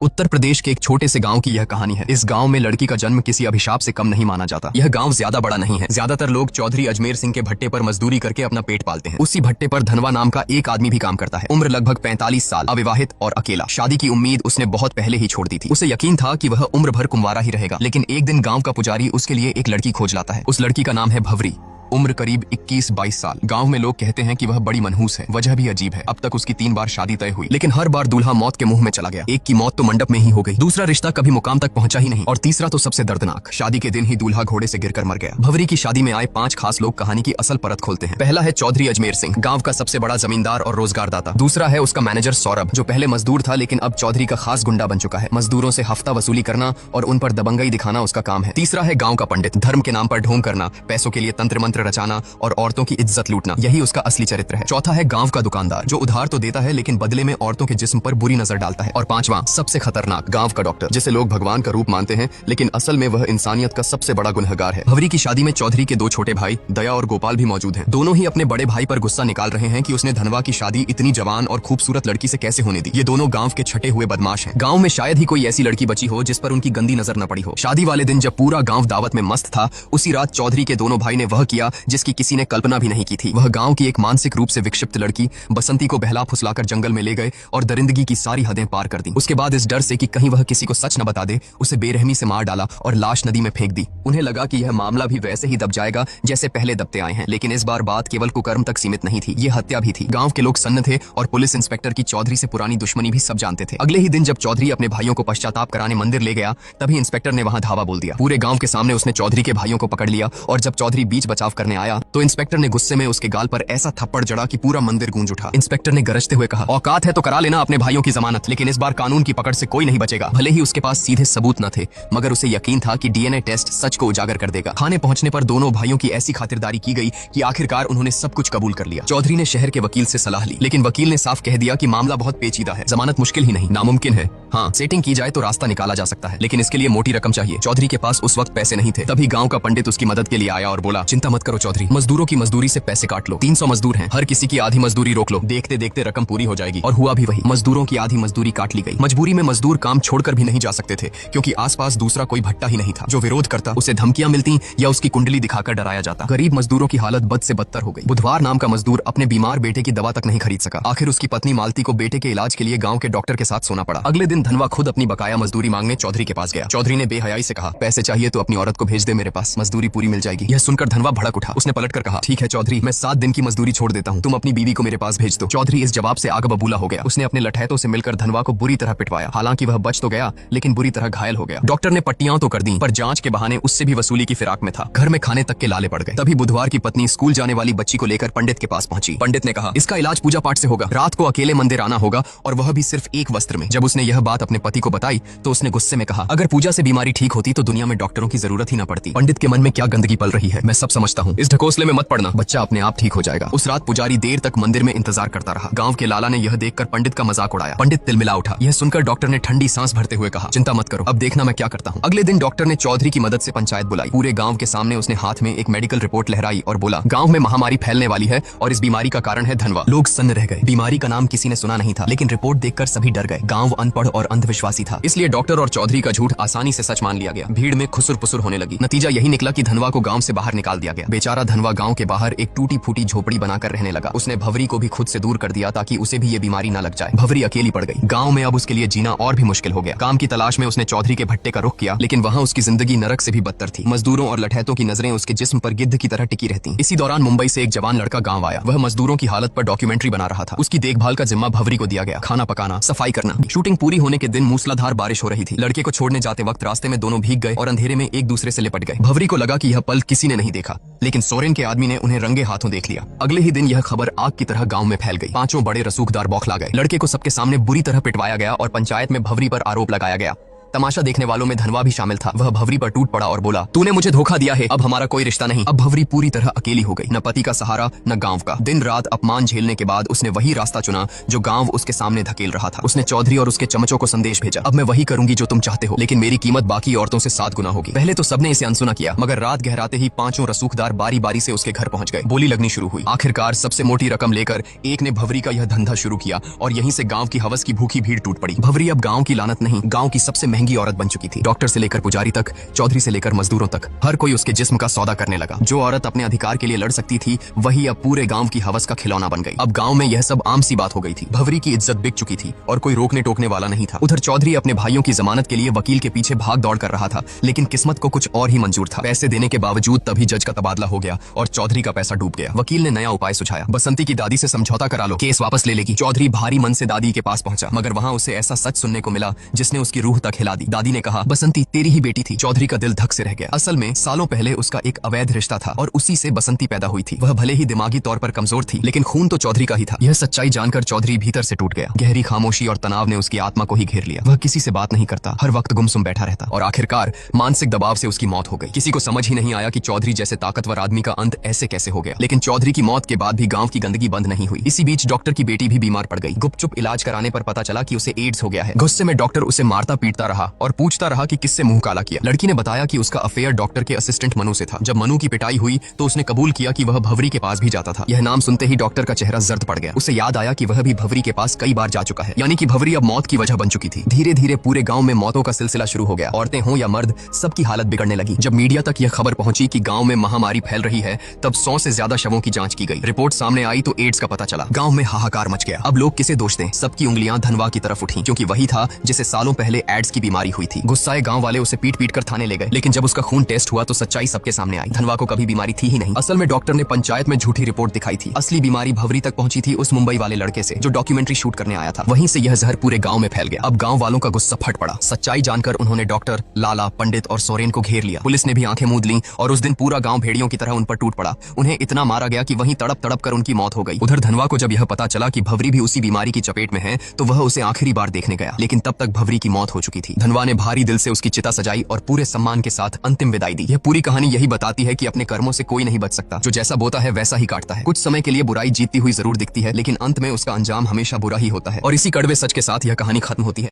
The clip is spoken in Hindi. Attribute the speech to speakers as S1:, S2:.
S1: उत्तर प्रदेश के एक छोटे से गांव की यह कहानी है। इस गांव में लड़की का जन्म किसी अभिशाप से कम नहीं माना जाता। यह गांव ज्यादा बड़ा नहीं है। ज्यादातर लोग चौधरी अजमेर सिंह के भट्टे पर मजदूरी करके अपना पेट पालते हैं। उसी भट्टे पर धनवा नाम का एक आदमी भी काम करता है। उम्र लगभग 45 साल, अविवाहित और अकेला। शादी की उम्मीद उसने बहुत पहले ही छोड़ दी थी। उसे यकीन था कि वह उम्र भर कुंवारा ही रहेगा, लेकिन एक दिन गाँव का पुजारी उसके लिए एक लड़की खोज लाता है। उस लड़की का नाम है भवरी। उम्र करीब 21-22 साल। गांव में लोग कहते हैं कि वह बड़ी मनहूस है। वजह भी अजीब है। अब तक उसकी 3 बार शादी तय हुई, लेकिन हर बार दूल्हा मौत के मुंह में चला गया। एक की मौत तो मंडप में ही हो गई, दूसरा रिश्ता कभी मुकाम तक पहुंचा ही नहीं, और तीसरा तो सबसे दर्दनाक, शादी के दिन ही दूल्हा घोड़े से गिरकर मर गया। भवरी की शादी में आए 5 खास लोग कहानी की असल परत खोलते हैं। पहला है चौधरी अजमेर सिंह, गाँव का सबसे बड़ा जमींदार और रोजगारदाता। दूसरा है उसका मैनेजर सौरभ, जो पहले मजदूर था लेकिन अब चौधरी का खास गुंडा बन चुका है। मजदूरों से हफ्ता वसूली करना और उन पर दबंगई दिखाना उसका काम है। तीसरा है गाँव का पंडित, धर्म के नाम पर ढोंग करना, पैसों के लिए तंत्र मंत्र रचाना और औरतों की इज्जत लूटना, यही उसका असली चरित्र है। चौथा है गांव का दुकानदार, जो उधार तो देता है लेकिन बदले में औरतों के जिस्म पर बुरी नजर डालता है। और पांचवा, सबसे खतरनाक, गांव का डॉक्टर, जिसे लोग भगवान का रूप मानते हैं लेकिन असल में वह इंसानियत का सबसे बड़ा गुनहगार है। भवरी की शादी में चौधरी के 2 छोटे भाई दया और गोपाल भी मौजूद हैं। दोनों ही अपने बड़े भाई पर गुस्सा निकाल रहे हैं कि उसने धनवा की शादी इतनी जवान और खूबसूरत लड़की से कैसे होने दी। ये दोनों गांव के छठे हुए बदमाश हैं। गांव में शायद ही कोई ऐसी लड़की बची हो जिस पर उनकी गंदी नजर न पड़ी हो। शादी वाले दिन जब पूरा गांव दावत में मस्त था, उसी रात चौधरी के दोनों भाई ने वह किया जिसकी किसी ने कल्पना भी नहीं की थी। वह गांव की एक मानसिक रूप से विक्षिप्त लड़की बसंती को बहला फुसलाकर जंगल में ले गए और दरिंदगी की सारी हदें पार कर दी। उसके बाद इस डर से कि कहीं वह किसी को सच न बता दे, उसे बेरहमी से मार डाला और लाश नदी में फेंक दी। उन्हें लगा कि यह मामला भी वैसे ही दब जाएगा जैसे पहले दबते आए हैं, लेकिन इस बार बात केवल कुकर्म तक सीमित नहीं थी, ये हत्या भी थी। गांव के लोग सन्न थे और पुलिस इंस्पेक्टर की चौधरी से पुरानी दुश्मनी भी सब जानते थे। अगले ही दिन जब चौधरी अपने भाइयों को पश्चाताप कराने मंदिर ले गया, तभी इंस्पेक्टर ने वहां धावा बोल दिया। पूरे गांव के सामने उसने चौधरी के भाइयों को पकड़ लिया और जब चौधरी बीच बचाव करने आया तो इंस्पेक्टर ने गुस्से में उसके गाल पर ऐसा थप्पड़ जड़ा कि पूरा मंदिर गूंज उठा। इंस्पेक्टर ने गरजते हुए कहा, औकात है तो करा लेना अपने भाइयों की जमानत, लेकिन इस बार कानून की पकड़ से कोई नहीं बचेगा। भले ही उसके पास सीधे सबूत न थे, मगर उसे यकीन था कि डीएनए टेस्ट सच को उजागर कर देगा। थाने पहुंचने पर दोनों भाइयों की ऐसी खातिरदारी की गई कि आखिरकार उन्होंने सब कुछ कबूल कर लिया। चौधरी ने शहर के वकील से सलाह ली, लेकिन वकील ने साफ कह दिया कि मामला बहुत पेचीदा है, जमानत मुश्किल ही नहीं नामुमकिन है। हाँ, सेटिंग की जाए तो रास्ता निकाला जा सकता है, लेकिन इसके लिए मोटी रकम चाहिए। चौधरी के पास उस वक्त पैसे नहीं थे। तभी गांव का पंडित उसकी मदद के लिए आया और बोला, चिंता मत करो चौधरी, मजदूरों की मजदूरी से पैसे काट लो। 300 मजदूर हैं, हर किसी की आधी मजदूरी रोक लो, देखते देखते रकम पूरी हो जाएगी। और हुआ भी वही, मजदूरों की आधी मजदूरी काट ली गई। मजबूरी में मजदूर काम छोड़कर भी नहीं जा सकते थे, क्योंकि आसपास दूसरा कोई भट्टा ही नहीं था। जो विरोध करता उसे धमकियां मिलती या उसकी कुंडली दिखाकर डराया जाता। गरीब मजदूरों की हालत बद से बदतर हो गई। बुधवार नाम का मजदूर अपने बीमार बेटे की दवा तक नहीं खरीद सका। आखिर उसकी पत्नी मालती को बेटे के इलाज के लिए गाँव के डॉक्टर के साथ सोना पड़ा। अगले दिन धनवा खुद अपनी बकाया मजदूरी मांगने चौधरी के पास गया। चौधरी ने बेहयाई से कहा, पैसे चाहिए तो अपनी औरत को भेज दे मेरे पास, मजदूरी पूरी मिल जाएगी। यह सुनकर धनवा भड़क उठा। उसने पलटकर कहा, ठीक है चौधरी, मैं 7 दिन की मजदूरी छोड़ देता हूँ, तुम अपनी बीवी को मेरे पास भेज दो। चौधरी इस जवाब से आग बबूला हो गया। उसने अपने लठैतों से मिलकर धनवा को बुरी तरह पिटवाया। हालांकि वह बच तो गया, लेकिन बुरी तरह घायल हो गया। डॉक्टर ने पट्टियां तो कर दी, पर जांच के बहाने उससे भी वसूली की फिराक में था। घर में खाने तक के लाले पड़ गए। तभी बुधवार की पत्नी स्कूल जाने वाली बच्ची को लेकर पंडित के पास पहुंची। पंडित ने कहा, इसका इलाज पूजा पाठ से होगा, रात को अकेले मंदिर आना होगा, और वह भी सिर्फ एक वस्त्र में। जब उसने यह बात अपने पति को बताई तो उसने गुस्से में कहा, अगर पूजा से बीमारी ठीक होती तो दुनिया में डॉक्टरों की जरूरत ही न पड़ती। पंडित के मन में क्या गंदगी पल रही है, मैं सब समझता हूँ, इस ढकोसले में मत पड़ना, बच्चा अपने आप ठीक हो जाएगा। उस रात पुजारी देर तक मंदिर में इंतजार करता रहा। गांव के लाला ने यह देखकर पंडित का मजाक उड़ाया। पंडित तिलमिला उठा। यह सुनकर डॉक्टर ने ठंडी सांस भरते हुए कहा, चिंता मत करो, अब देखना मैं क्या करता हूँ। अगले दिन डॉक्टर ने चौधरी की मदद से पंचायत बुलाई। पूरे गांव के सामने उसने हाथ में एक मेडिकल रिपोर्ट लहराई और बोला, गांव में महामारी फैलने वाली है और इस बीमारी का कारण है धनवा। लोग सन्न रह गए। बीमारी का नाम किसी ने सुना नहीं था, लेकिन रिपोर्ट देखकर सभी डर गए। गांव अनपढ़ और अंधविश्वासी था, इसलिए डॉक्टर और चौधरी का झूठ आसानी से सच मान लिया गया। भीड़ में खुसुर पुसुर होने लगी। नतीजा यही निकला कि धनवा को गांव से बाहर निकाल दिया गया। बेचारा धनवा गांव के बाहर एक टूटी फूटी झोपड़ी बनाकर रहने लगा। उसने भवरी को भी खुद से दूर कर दिया ताकि उसे भी ये बीमारी न लग जाए। भवरी अकेली पड़ गई। गांव में अब उसके लिए जीना और भी मुश्किल हो गया। काम की तलाश में उसने चौधरी के भट्टे का रुख किया, लेकिन वहां उसकी जिंदगी नरक से भी बदतर थी। मजदूरों और लठैतों की नजरें उसके जिस्म पर गिद्ध की तरह टिकी रहती। इसी दौरान मुंबई से एक जवान लड़का गांव आया। वह मजदूरों की हालत पर डॉक्यूमेंट्री बना रहा था। उसकी देखभाल का जिम्मा भवरी को दिया गया, खाना पकाना, सफाई करना। शूटिंग पूरी होने के दिन मूसलाधार बारिश हो रही थी। लड़के को छोड़ने जाते वक्त रास्ते में दोनों भीग गए और अंधेरे में एक दूसरे से लिपट गए। भवरी को लगा कि यह पल किसी ने नहीं देखा, लेकिन सोरेन के आदमी ने उन्हें रंगे हाथों देख लिया। अगले ही दिन यह खबर आग की तरह गांव में फैल गई। 5 बड़े रसूखदार बौखला गए। लड़के को सबके सामने बुरी तरह पिटवाया गया और पंचायत में भवरी पर आरोप लगाया गया। तमाशा देखने वालों में धनवा भी शामिल था। वह भवरी पर टूट पड़ा और बोला, तूने मुझे धोखा दिया है, अब हमारा कोई रिश्ता नहीं। अब भवरी पूरी तरह अकेली हो गई, न पति का सहारा न गांव का। दिन रात अपमान झेलने के बाद उसने वही रास्ता चुना जो गांव उसके सामने धकेल रहा था। उसने चौधरी और उसके चमचों को संदेश भेजा, अब मैं वही करूंगी जो तुम चाहते हो, लेकिन मेरी कीमत बाकी औरतों से 7 गुना होगी। पहले तो सबने इसे अनसुना किया, मगर रात गहराते ही 5 रसूखदार बारी बारी से उसके घर पहुंच गए। बोली लगनी शुरू हुई। आखिरकार सबसे मोटी रकम लेकर एक ने भवरी का यह धंधा शुरू किया और यहीं से गांव की हवस की भूखी भीड़ टूट पड़ी। भवरी अब गांव की लानत नहीं, गांव की सबसे महंगी औरत बन चुकी थी। डॉक्टर से लेकर पुजारी तक, चौधरी से लेकर मजदूरों तक, हर कोई उसके जिस्म का सौदा करने लगा। जो औरत अपने अधिकार के लिए लड़ सकती थी, वही अब पूरे गांव की हवस का खिलौना बन गई। अब गांव में यह सब आम सी बात हो गई थी। भवरी की इज्जत बिक चुकी थी और कोई रोकने टोकने वाला नहीं था। उधर चौधरी अपने भाइयों की जमानत के लिए वकील के पीछे भाग दौड़ कर रहा था, लेकिन किस्मत को कुछ और ही मंजूर था। पैसे देने के बावजूद तभी जज का तबादला हो गया और चौधरी का पैसा डूब गया। वकील ने नया उपाय सुझाया, बसंती की दादी से समझौता करा लो, केस वापस ले लेगी। चौधरी भारी मन से दादी के पास पहुंचा, मगर वहां उसे ऐसा सच सुनने को मिला जिसने उसकी रूह तक हिला दी। दादी ने कहा, बसंती तेरी ही बेटी थी। चौधरी का दिल धक से रह गया। असल में सालों पहले उसका एक अवैध रिश्ता था और उसी से बसंती पैदा हुई थी। वह भले ही दिमागी तौर पर कमजोर थी, लेकिन खून तो चौधरी का ही था। यह सच्चाई जानकर चौधरी भीतर से टूट गया। गहरी खामोशी और तनाव ने उसकी आत्मा को ही घेर लिया। वह किसी से बात नहीं करता, हर वक्त गुमसुम बैठा रहता और आखिरकार मानसिक दबाव से उसकी मौत हो गई। किसी को समझ ही नहीं आया कि चौधरी जैसे ताकतवर आदमी का अंत ऐसे कैसे हो गया। लेकिन चौधरी की मौत के बाद भी गांव की गंदगी बंद नहीं हुई। इसी बीच डॉक्टर की बेटी भी बीमार पड़ गई। गुपचुप इलाज कराने पर पता चला कि उसे एड्स हो गया है। गुस्से में डॉक्टर उसे मारता पीटता रहा और पूछता रहा कि किससे मुंह काला किया। लड़की ने बताया कि उसका अफेयर डॉक्टर के असिस्टेंट मनु से था। जब मनु की पिटाई हुई तो उसने कबूल किया कि वह भवरी के पास भी जाता था। यह नाम सुनते ही डॉक्टर का चेहरा जर्द पड़ गया। उसे याद आया कि वह भी भवरी के पास कई बार जा चुका है, यानी कि भवरी अब मौत की वजह बन चुकी थी। धीरे धीरे पूरे गांव में मौतों का सिलसिला शुरू हो गया। औरतें हों या मर्द, सबकी हालत बिगड़ने लगी। जब मीडिया तक यह खबर पहुंची कि गांव में महामारी फैल रही है, तब 100 से ज्यादा शवों की जांच की गई। रिपोर्ट सामने आई तो एड्स का पता चला। गांव में हाहाकार मच गया। अब लोग किसे दोष दें? सबकी उंगलियां धनवा की तरफ उठी, क्योंकि वही था जिसे सालों पहले एड्स की बीमारी हुई थी। गुस्साए गांव वाले उसे पीट पीट कर थाने ले गए, लेकिन जब उसका खून टेस्ट हुआ तो सच्चाई सबके सामने आई। धनवा को कभी बीमारी थी ही नहीं। असल में डॉक्टर ने पंचायत में झूठी रिपोर्ट दिखाई थी। असली बीमारी भवरी तक पहुंची थी उस मुंबई वाले लड़के से जो डॉक्यूमेंट्री शूट करने आया था। वहीं से यह जहर पूरे गांव में फैल गया। अब गांव वालों का गुस्सा फट पड़ा। सच्चाई जानकर उन्होंने डॉक्टर, लाला, पंडित और सोरेन को घेर लिया। पुलिस ने भी आंखें मूंद लीं और उस दिन पूरा गांव भेड़ियों की तरह उन पर टूट पड़ा। उन्हें इतना मारा गया कि वहीं तड़प तड़प कर उनकी मौत हो गई। उधर धनवा को जब यह पता चला कि भवरी भी उसी बीमारी की चपेट में है, तो वह उसे आखिरी बार देखने गया, लेकिन तब तक भवरी की मौत हो चुकी थी। धनवा ने भारी दिल से उसकी चिता सजाई और पूरे सम्मान के साथ अंतिम विदाई दी। यह पूरी कहानी यही बताती है कि अपने कर्मों से कोई नहीं बच सकता। जो जैसा बोता है वैसा ही काटता है। कुछ समय के लिए बुराई जीतती हुई जरूर दिखती है, लेकिन अंत में उसका अंजाम हमेशा बुरा ही होता है। और इसी कड़वे सच के साथ यह कहानी खत्म होती है।